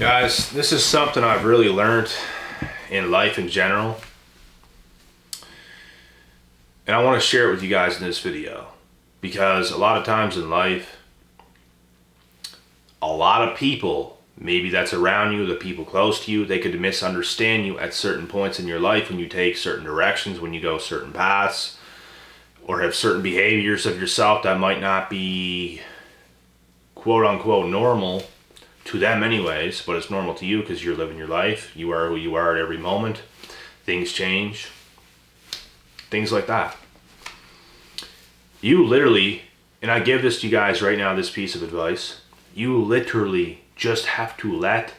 Guys, this is something I've really learned in life in general. And I want to share it with you guys in this video. Because a lot of times in life, a lot of people, maybe that's around you, the people close to you, they could misunderstand you at certain points in your life when you take certain directions, when you go certain paths, or have certain behaviors of yourself that might not be quote unquote normal to them anyways, but it's normal to you because you're living your life. You are who you are at every moment. Things change. Things like that. You literally, and I give this to you guys right now, this piece of advice, you literally just have to let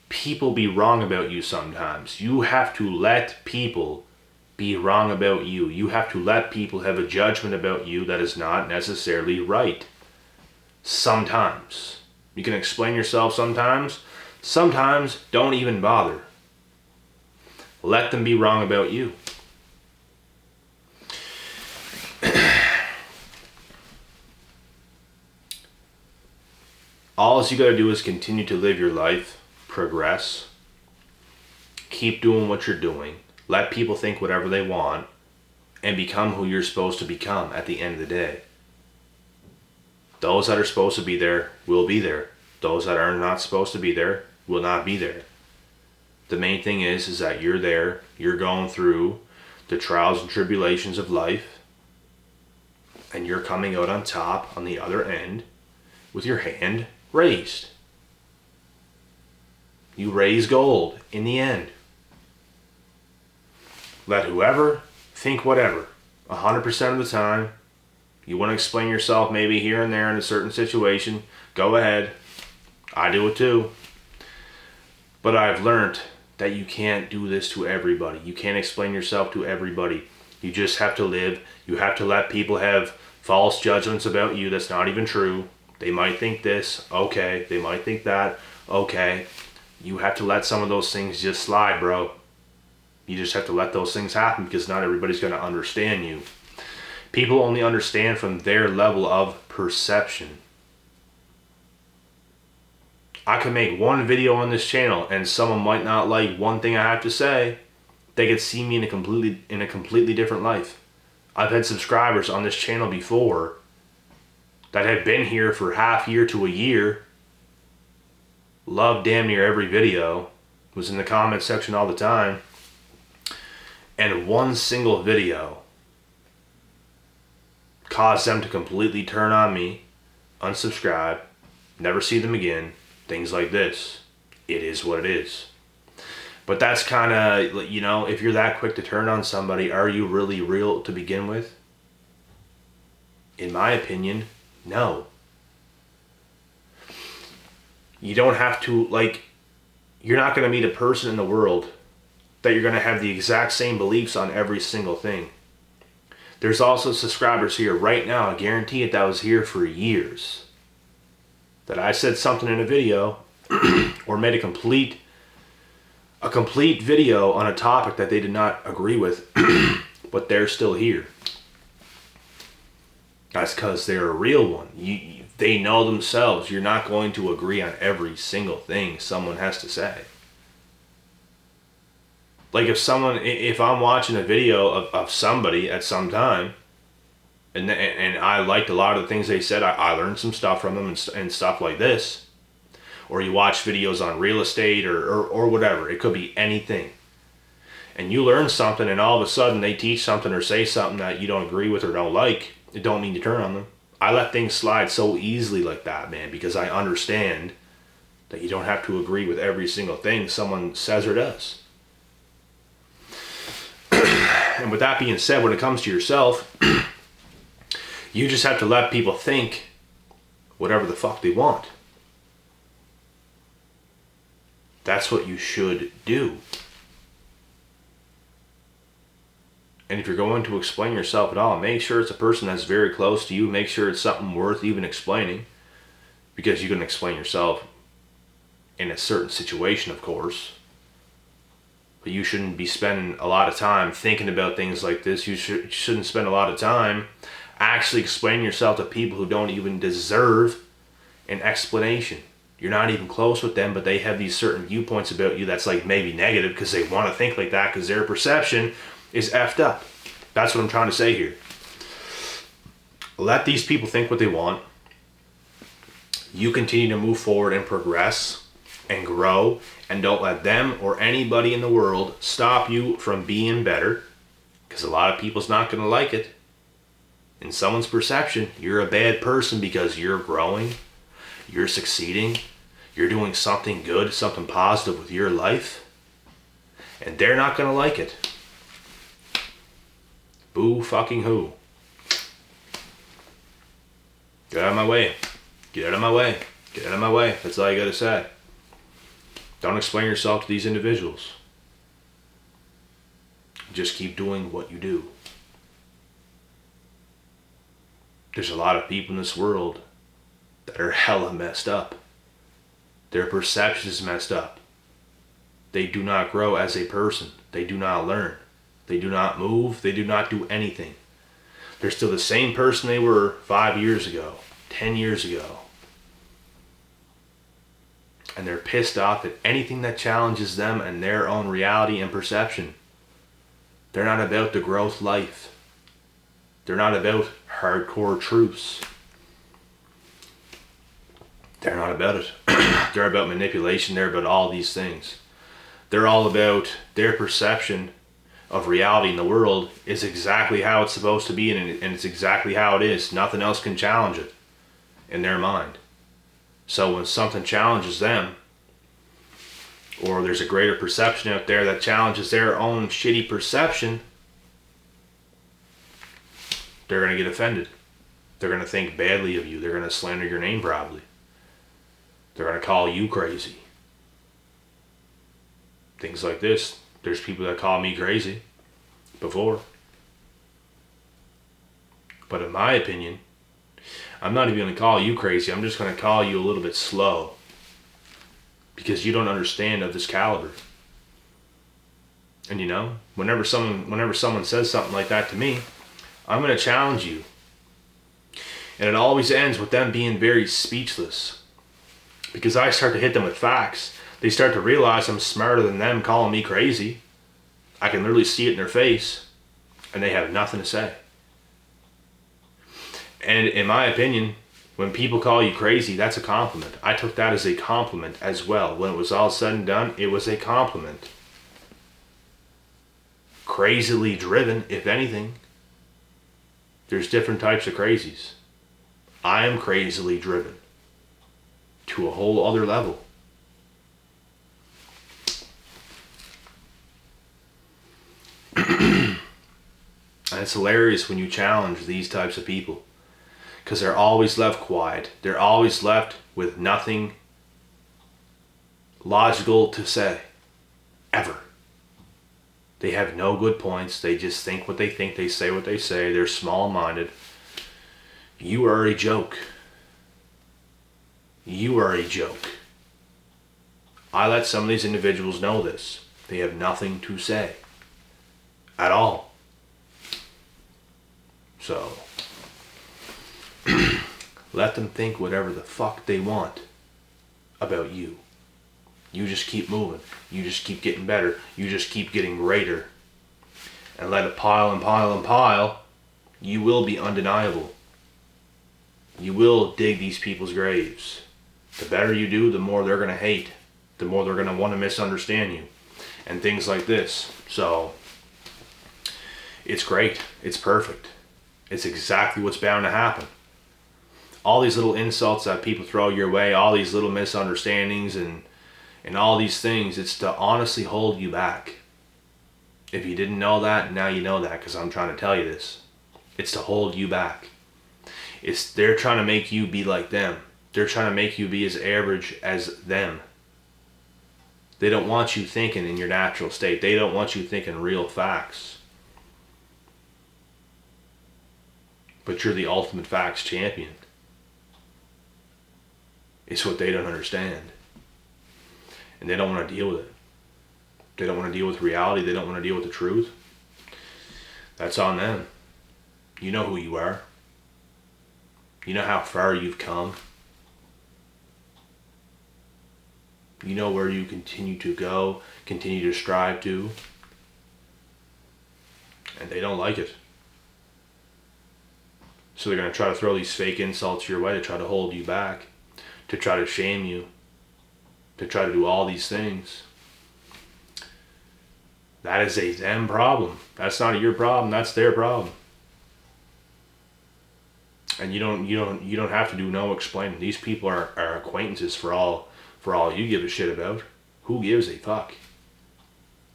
people be wrong about you sometimes. You have to let people be wrong about you. You have to let people have a judgment about you that is not necessarily right. Sometimes. You can explain yourself sometimes. Sometimes don't even bother. Let them be wrong about you. All you gotta do is continue to live your life, progress, keep doing what you're doing, let people think whatever they want, and become who you're supposed to become at the end of the day. Those that are supposed to be there will be there. Those that are not supposed to be there will not be there. The main thing is that you're there, you're going through the trials and tribulations of life, and you're coming out on top on the other end with your hand raised. You raise gold in the end. Let whoever think whatever. 100% of the time. You want to explain yourself maybe here and there in a certain situation, go ahead. I do it too. But I've learned that you can't do this to everybody. You can't explain yourself to everybody. You just have to live. You have to let people have false judgments about you that's not even true. They might think this, okay. They might think that, okay. You have to let some of those things just slide, bro. You just have to let those things happen because not everybody's going to understand you. People only understand from their level of perception. I could make one video on this channel and someone might not like one thing I have to say. They could see me in a completely different life. I've had subscribers on this channel before that have been here for half year to a year. Love damn near every video. Was in the comment section all the time. And one single video caused them to completely turn on me, unsubscribe, never see them again, things like this. It is what it is. But that's kind of, you know, if you're that quick to turn on somebody, are you really real to begin with? In my opinion, no. You don't have to, like, you're not going to meet a person in the world that you're going to have the exact same beliefs on every single thing. There's also subscribers here right now, I guarantee it, that was here for years. That I said something in a video or made a complete video on a topic that they did not agree with, but they're still here. That's because they're a real one. They know themselves. You're not going to agree on every single thing someone has to say. Like if I'm watching a video of somebody at some time, and I liked a lot of the things they said, I learned some stuff from them and stuff like this. Or you watch videos on real estate or whatever. It could be anything. And you learn something and all of a sudden they teach something or say something that you don't agree with or don't like. It don't mean to turn on them. I let things slide so easily like that, man, because I understand that you don't have to agree with every single thing someone says or does. And with that being said, when it comes to yourself, you just have to let people think whatever the fuck they want. That's what you should do. And if you're going to explain yourself at all, make sure it's a person that's very close to you. Make sure it's something worth even explaining. Because you can explain yourself in a certain situation, of course. But you shouldn't be spending a lot of time thinking about things like this. You shouldn't spend a lot of time actually explaining yourself to people who don't even deserve an explanation. You're not even close with them, but they have these certain viewpoints about you that's like maybe negative because they want to think like that because their perception is effed up. That's what I'm trying to say here. Let these people think what they want. You continue to move forward and progress and grow, and don't let them or anybody in the world stop you from being better, because a lot of people's not going to like it. In someone's perception, you're a bad person because you're growing, you're succeeding, you're doing something good, something positive with your life, and they're not going to like it. Boo fucking who. Get out of my way. Get out of my way. Get out of my way. That's all you gotta say. Don't explain yourself to these individuals. Just keep doing what you do. There's a lot of people in this world that are hella messed up. Their perception is messed up. They do not grow as a person. They do not learn. They do not move. They do not do anything. They're still the same person they were 5 years ago, 10 years ago. And they're pissed off at anything that challenges them and their own reality and perception. They're not about the growth life. They're not about hardcore truths. They're not about it. They're about manipulation. They're about all these things. They're all about their perception of reality in the world is exactly how it's supposed to be, and it's exactly how it is. Nothing else can challenge it in their mind. So when something challenges them, or there's a greater perception out there that challenges their own shitty perception, they're going to get offended. They're going to think badly of you. They're going to slander your name probably. They're going to call you crazy. Things like this. There's people that call me crazy before. But in my opinion, I'm not even going to call you crazy. I'm just going to call you a little bit slow. Because you don't understand of this caliber. And you know, whenever someone says something like that to me, I'm going to challenge you. And it always ends with them being very speechless. Because I start to hit them with facts. They start to realize I'm smarter than them calling me crazy. I can literally see it in their face. And they have nothing to say. And in my opinion, when people call you crazy, that's a compliment. I took that as a compliment as well. When it was all said and done, it was a compliment. Crazily driven, if anything. There's different types of crazies. I am crazily driven. To a whole other level. And it's hilarious when you challenge these types of people. Because they're always left quiet. They're always left with nothing logical to say. Ever. They have no good points. They just think what they think. They say what they say. They're small-minded. You are a joke. You are a joke. I let some of these individuals know this. They have nothing to say. At all. So, let them think whatever the fuck they want about you. You just keep moving. You just keep getting better. You just keep getting greater. And let it pile and pile and pile. You will be undeniable. You will dig these people's graves. The better you do, the more they're going to hate. The more they're going to want to misunderstand you. And things like this. So, it's great. It's perfect. It's exactly what's bound to happen. All these little insults that people throw your way, all these little misunderstandings and all these things, it's to honestly hold you back. If you didn't know that, now you know that because I'm trying to tell you this. It's to hold you back. They're trying to make you be like them. They're trying to make you be as average as them. They don't want you thinking in your natural state. They don't want you thinking real facts. But you're the ultimate facts champion. It's what they don't understand. And they don't want to deal with it. They don't want to deal with reality. They don't want to deal with the truth. That's on them. You know who you are. You know how far you've come. You know where you continue to go, continue to strive to. And they don't like it. So they're going to try to throw these fake insults your way to try to hold you back, to try to shame you, to try to do all these things. That is a them problem. That's not your problem, that's their problem. And you don't have to do no explaining. These people are acquaintances for all you give a shit about. Who gives a fuck?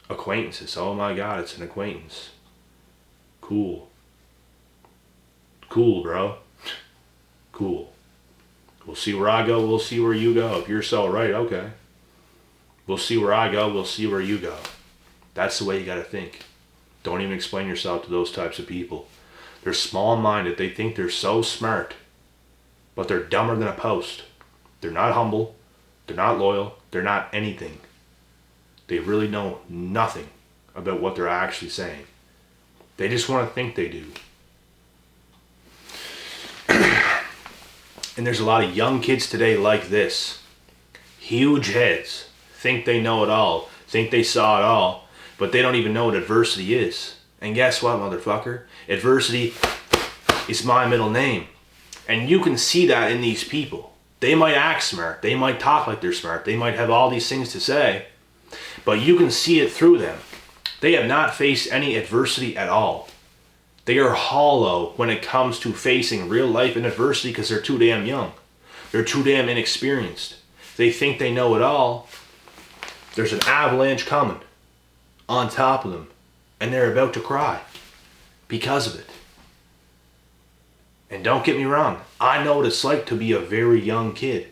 Acquaintances. Oh my god, it's an acquaintance. Cool. Cool, bro. Cool. We'll see where I go, we'll see where you go. If you're so right, okay. We'll see where I go, we'll see where you go. That's the way you gotta think. Don't even explain yourself to those types of people. They're small-minded. They think they're so smart, but they're dumber than a post. They're not humble. They're not loyal. They're not anything. They really know nothing about what they're actually saying. They just want to think they do. And there's a lot of young kids today like this. Huge heads. Think they know it all. Think they saw it all. But they don't even know what adversity is. And guess what, motherfucker? Adversity is my middle name. And you can see that in these people. They might act smart. They might talk like they're smart. They might have all these things to say. But you can see it through them. They have not faced any adversity at all. They are hollow when it comes to facing real life and adversity because they're too damn young. They're too damn inexperienced. They think they know it all. There's an avalanche coming on top of them. And they're about to cry because of it. And don't get me wrong, I know what it's like to be a very young kid.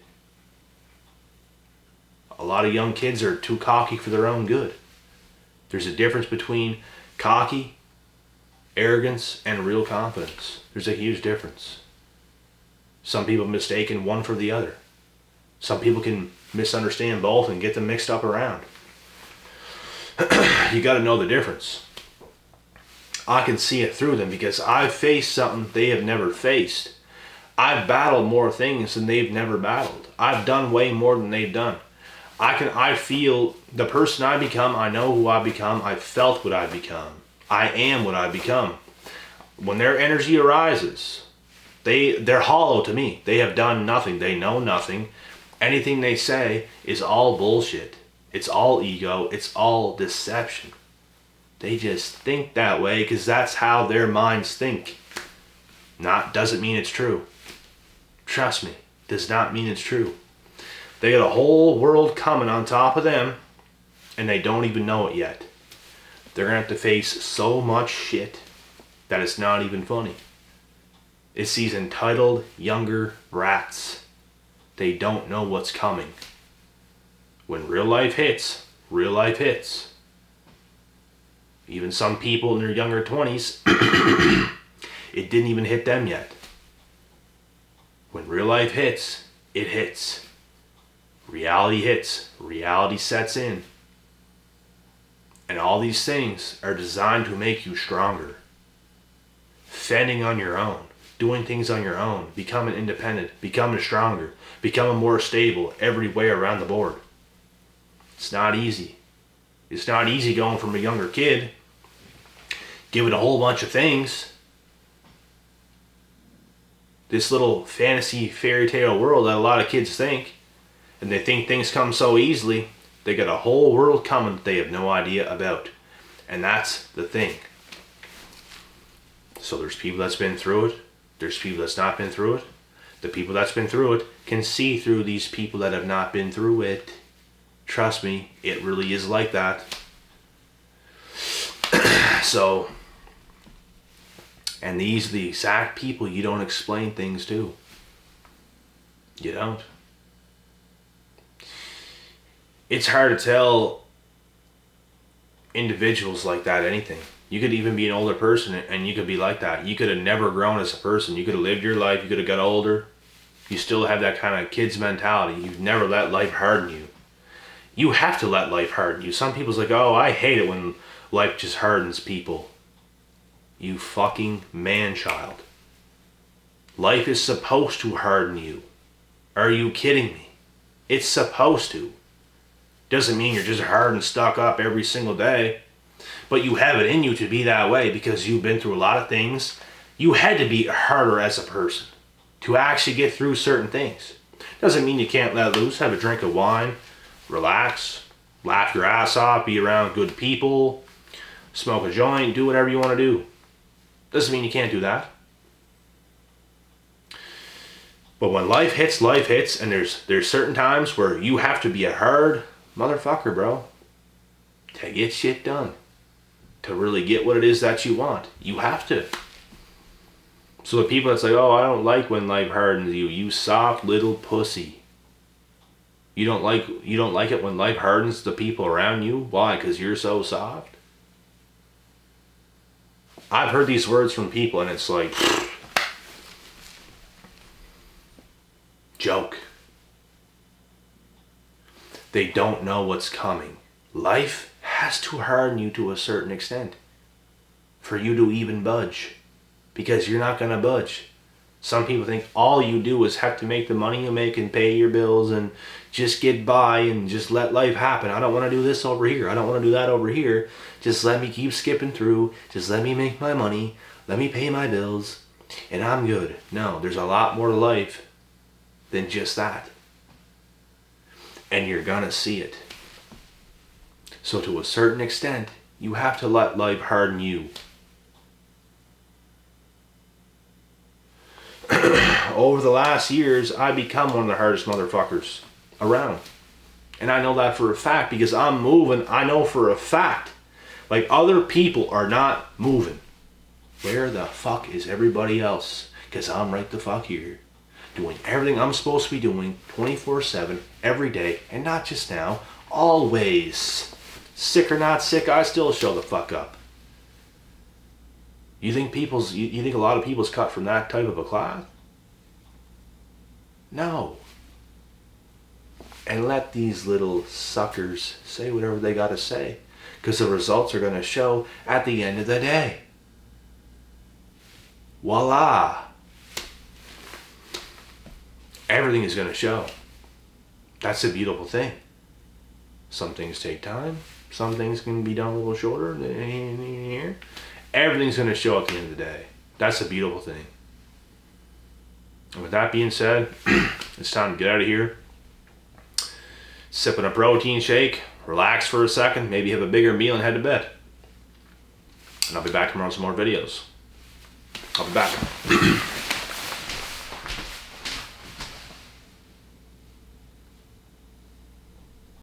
A lot of young kids are too cocky for their own good. There's a difference between cocky, arrogance, and real confidence. There's a huge difference. Some people mistaken one for the other. Some people can misunderstand both and get them mixed up around. You got to know the difference. I can see it through them because I've faced something they have never faced. I've battled more things than they've never battled. I've done way more than they've done. I feel the person I become, I know who I become, I've felt what I've become. I am what I've become. When their energy arises, they're hollow to me. They have done nothing. They know nothing. Anything they say is all bullshit. It's all ego. It's all deception. They just think that way because that's how their minds think. Doesn't mean it's true. Trust me, does not mean it's true. They got a whole world coming on top of them and they don't even know it yet. They're going to have to face so much shit that it's not even funny. It's these entitled younger brats. They don't know what's coming. When real life hits, real life hits. Even some people in their younger 20s, it didn't even hit them yet. When real life hits, it hits. Reality hits. Reality sets in. And all these things are designed to make you stronger. Fending on your own. Doing things on your own. Becoming independent. Becoming stronger. Becoming more stable every way around the board. It's not easy. It's not easy going from a younger kid. Give it a whole bunch of things. This little fantasy fairy tale world that a lot of kids think. And they think things come so easily. They got a whole world coming that they have no idea about. And that's the thing. So there's people that's been through it. There's people that's not been through it. The people that's been through it can see through these people that have not been through it. Trust me, it really is like that. So, and these are the exact people you don't explain things to. You don't. It's hard to tell individuals like that anything. You could even be an older person and you could be like that. You could have never grown as a person. You could have lived your life. You could have got older. You still have that kind of kid's mentality. You've never let life harden you. You have to let life harden you. Some people's like, oh, I hate it when life just hardens people. You fucking man-child. Life is supposed to harden you. Are you kidding me? It's supposed to. Doesn't mean you're just hard and stuck up every single day. But you have it in you to be that way because you've been through a lot of things. You had to be harder as a person to actually get through certain things. Doesn't mean you can't let loose, have a drink of wine, relax, laugh your ass off, be around good people, smoke a joint, do whatever you want to do. Doesn't mean you can't do that. But when life hits, and there's certain times where you have to be a hard motherfucker, bro, to get shit done. To really get what it is that you want. You have to. So the people that say, oh, I don't like when life hardens you, you soft little pussy. You don't like it when life hardens the people around you? Why? Because you're so soft? I've heard these words from people and it's like, joke. They don't know what's coming. Life has to harden you to a certain extent for you to even budge, because you're not going to budge. Some people think all you do is have to make the money you make and pay your bills and just get by and just let life happen. I don't want to do this over here. I don't want to do that over here. Just let me keep skipping through. Just let me make my money. Let me pay my bills and I'm good. No, there's a lot more to life than just that. And you're going to see it. So to a certain extent, you have to let life harden you. Over the last years, I've become one of the hardest motherfuckers around. And I know that for a fact because I'm moving. I know for a fact. Like, other people are not moving. Where the fuck is everybody else? Because I'm right the fuck here. Doing everything I'm supposed to be doing 24/7, every day. And not just now. Always. Sick or not sick, I still show the fuck up. You think you think a lot of people's cut from that type of a cloth? No. And let these little suckers say whatever they gotta say, because the results are gonna show at the end of the day. Voila. Everything is gonna show. That's the beautiful thing. Some things take time. Some things can be done a little shorter than here. Everything's going to show at the end of the day. That's the beautiful thing. And with that being said, it's time to get out of here. Sipping a protein shake, relax for a second, maybe have a bigger meal and head to bed. And I'll be back tomorrow with some more videos. I'll be back.